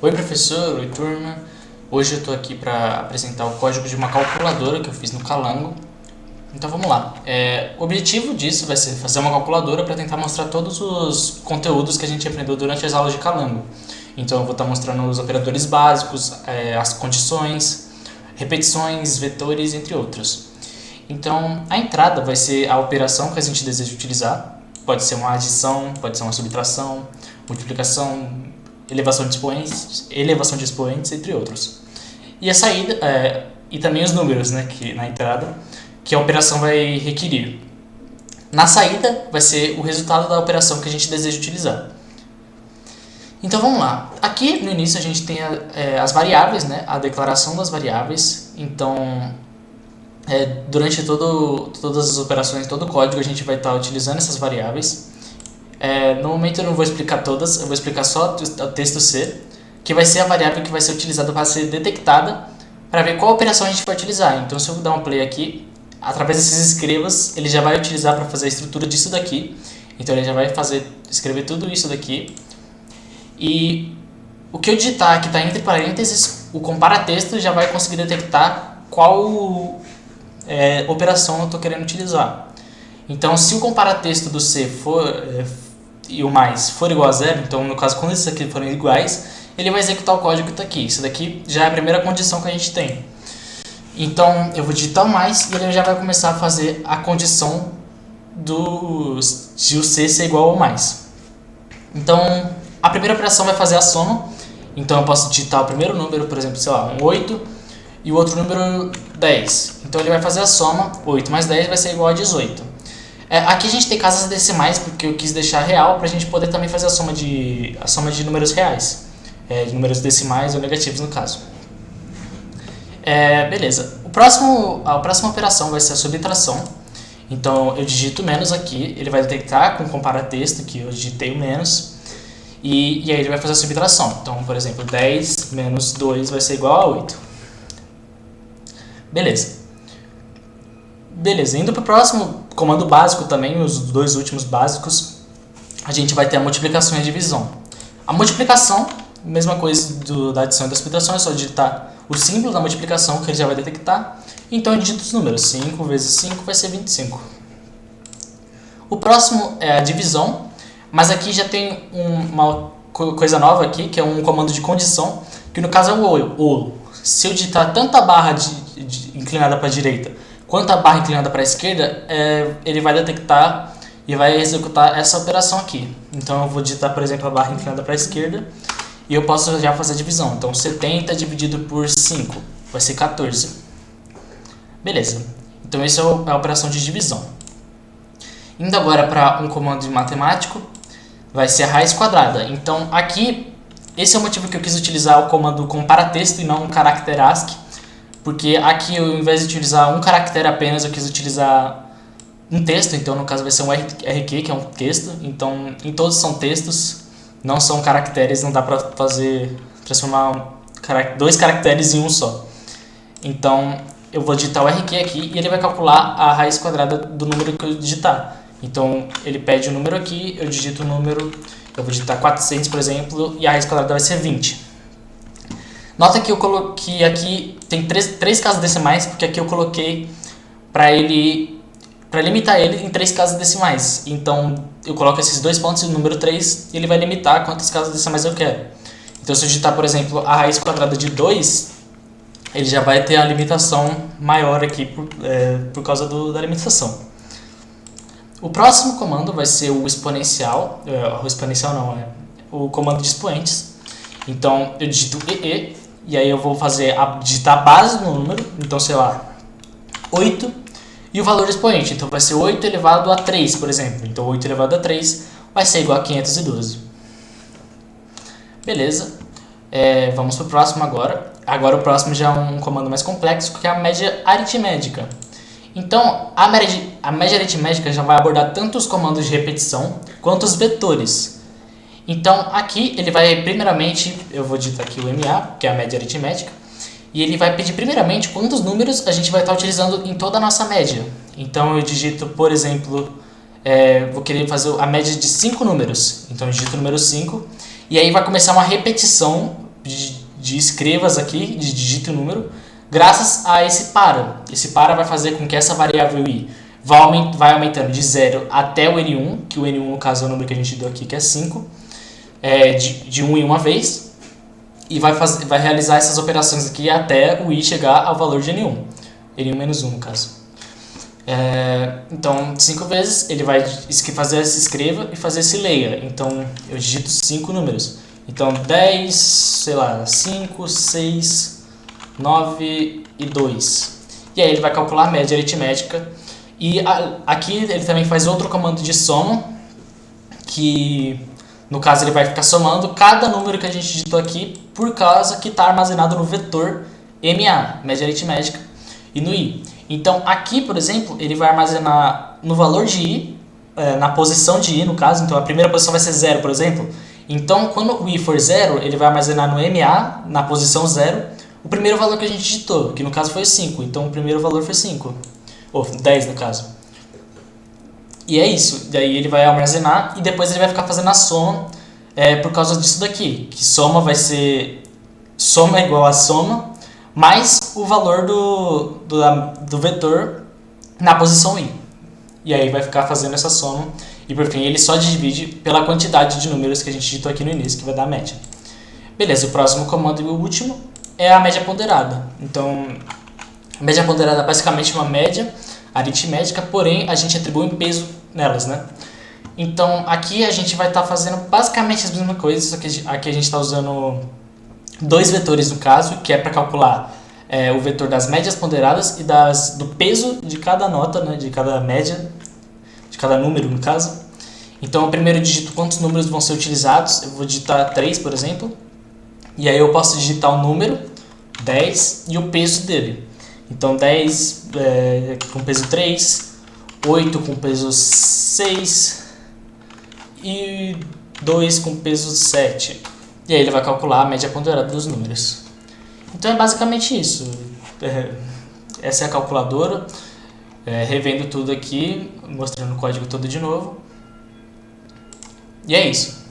Oi professor, oi turma. Hoje eu estou aqui para apresentar o código de uma calculadora que eu fiz no Calango. Então vamos lá. O objetivo disso vai ser fazer uma calculadora para tentar mostrar todos os conteúdos que a gente aprendeu durante as aulas de Calango. Então eu vou estar mostrando os operadores básicos, as condições, repetições, vetores, entre outros. Então a entrada vai ser a operação que a gente deseja utilizar. Pode ser uma adição, pode ser uma subtração, multiplicação, elevação de expoentes, entre outros. E a saída, e também os números, né, que na entrada, que a operação vai requerir. Na saída, vai ser o resultado da operação que a gente deseja utilizar. Então vamos lá. Aqui no início a gente tem as variáveis, né, a declaração das variáveis. Então, durante todas as operações, todo o código, a gente vai estar utilizando essas variáveis. No momento eu não vou explicar todas, eu vou explicar só o texto C, que vai ser a variável que vai ser utilizada para ser detectada, para ver qual operação a gente vai utilizar. Então se eu dar um play aqui, através desses escrevas, ele já vai utilizar para fazer a estrutura disso daqui. Então ele já vai escrever tudo isso daqui. E o que eu digitar que está entre parênteses, o comparatexto já vai conseguir detectar qual operação eu estou querendo utilizar. Então se o comparatexto do C e o mais for igual a zero, então no caso quando esses aqui forem iguais, ele vai executar o código que está aqui. Isso daqui já é a primeira condição que a gente tem. Então eu vou digitar o mais e ele já vai começar a fazer a condição de o C ser igual ao mais. Então a primeira operação vai fazer a soma. Então eu posso digitar o primeiro número, por exemplo, sei lá, um 8 e o outro número 10. Então ele vai fazer a soma, 8 mais 10 vai ser igual a 18. Aqui a gente tem casas decimais porque eu quis deixar real para a gente poder também fazer a soma de números reais, de números decimais ou negativos no caso. Beleza. A próxima operação vai ser a subtração. Então eu digito menos aqui, ele vai detectar com comparatexto que eu digitei o menos e aí ele vai fazer a subtração. Então, por exemplo, 10 menos 2 vai ser igual a 8. Beleza, indo para o próximo comando básico também, os dois últimos básicos, a gente vai ter a multiplicação e a divisão. A multiplicação, mesma coisa da adição e da subtração, é só digitar o símbolo da multiplicação que ele já vai detectar. Então eu digito os números, 5 vezes 5 vai ser 25. O próximo é a divisão, mas aqui já tem uma coisa nova aqui, que é um comando de condição, que no caso é o ou. Se eu digitar tanto a barra inclinada para a direita quanto a barra inclinada para a esquerda, ele vai detectar e vai executar essa operação aqui. Então eu vou digitar, por exemplo, a barra inclinada para a esquerda e eu posso já fazer a divisão. Então 70 dividido por 5 vai ser 14. Beleza. Então essa é a operação de divisão. Indo agora para um comando de matemático, vai ser a raiz quadrada. Então aqui, esse é o motivo que eu quis utilizar o comando comparatexto e não um caractere ASCII, porque aqui eu, ao invés de utilizar um caractere apenas, eu quis utilizar um texto. Então no caso vai ser um RQ, que é um texto. Então em todos são textos, não são caracteres, não dá para transformar dois caracteres em um só. Então eu vou digitar o RQ aqui e ele vai calcular a raiz quadrada do número que eu digitar. Então ele pede o número aqui, eu digito o número, eu vou digitar 400, por exemplo, e a raiz quadrada vai ser 20. Nota que eu coloquei aqui, tem três casas decimais, porque aqui eu coloquei para limitar ele em 3 casas decimais. Então eu coloco esses dois pontos e o número 3 e ele vai limitar quantas casas decimais eu quero. Então se eu digitar, por exemplo, a raiz quadrada de 2, ele já vai ter a limitação maior aqui por causa da limitação. O próximo comando vai ser o exponencial, o comando de expoentes. Então eu digito EE e aí eu vou digitar a base do número, então sei lá, 8 e o valor do expoente. Então vai ser 8 elevado a 3, por exemplo. Então 8 elevado a 3 vai ser igual a 512. Beleza, vamos para o próximo agora. Agora o próximo já é um comando mais complexo, que é a média aritmética. Então a média aritmética já vai abordar tanto os comandos de repetição quanto os vetores. Então aqui ele vai primeiramente, eu vou digitar aqui o MA, que é a média aritmética, e ele vai pedir primeiramente quantos números a gente vai estar utilizando em toda a nossa média. Então eu digito, por exemplo, vou querer fazer a média de 5 números, então eu digito o número 5, e aí vai começar uma repetição de escrevas aqui, de digite o número, graças a esse para. Esse para vai fazer com que essa variável i vai aumentando de 0 até o N1, que o N1 no caso é o número que a gente deu aqui, que é 5, de 1 em uma vez, e vai realizar essas operações aqui até o i chegar ao valor de N1, N1 menos 1 no caso. Então, 5 vezes ele vai fazer esse escreva e fazer esse leia. Então, eu digito 5 números. Então, 10, sei lá, 5, 6, 9 e 2. E aí ele vai calcular a média aritmética. E aqui ele também faz outro comando de soma, que no caso ele vai ficar somando cada número que a gente digitou aqui por causa que está armazenado no vetor MA, média aritmética, e no i. Então aqui, por exemplo, ele vai armazenar no valor de i, na posição de i no caso, então a primeira posição vai ser 0, por exemplo. Então quando o i for 0, ele vai armazenar no MA, na posição 0, o primeiro valor que a gente digitou, que no caso foi 5, então o primeiro valor foi 5, ou 10 no caso. E é isso, daí ele vai armazenar e depois ele vai ficar fazendo a soma por causa disso daqui, que soma vai ser, soma é igual a soma, mais o valor do vetor na posição i. E aí vai ficar fazendo essa soma e por fim ele só divide pela quantidade de números que a gente digitou aqui no início, que vai dar a média. Beleza, o próximo comando e o último é a média ponderada. Então, a média ponderada é basicamente uma média aritmética, porém a gente atribui um peso nelas, né? Então aqui a gente vai estar fazendo basicamente as mesmas coisas, só que aqui a gente está usando dois vetores no caso, que é para calcular o vetor das médias ponderadas e do peso de cada nota, né, de cada média, de cada número no caso. Então eu primeiro digito quantos números vão ser utilizados, eu vou digitar 3, por exemplo, e aí eu posso digitar o número 10 e o peso dele. Então 10 com peso 3, 8 com peso 6 e 2 com peso 7. E aí ele vai calcular a média ponderada dos números. Então é basicamente isso. Essa é a calculadora. Revendo tudo aqui, mostrando o código todo de novo. E é isso.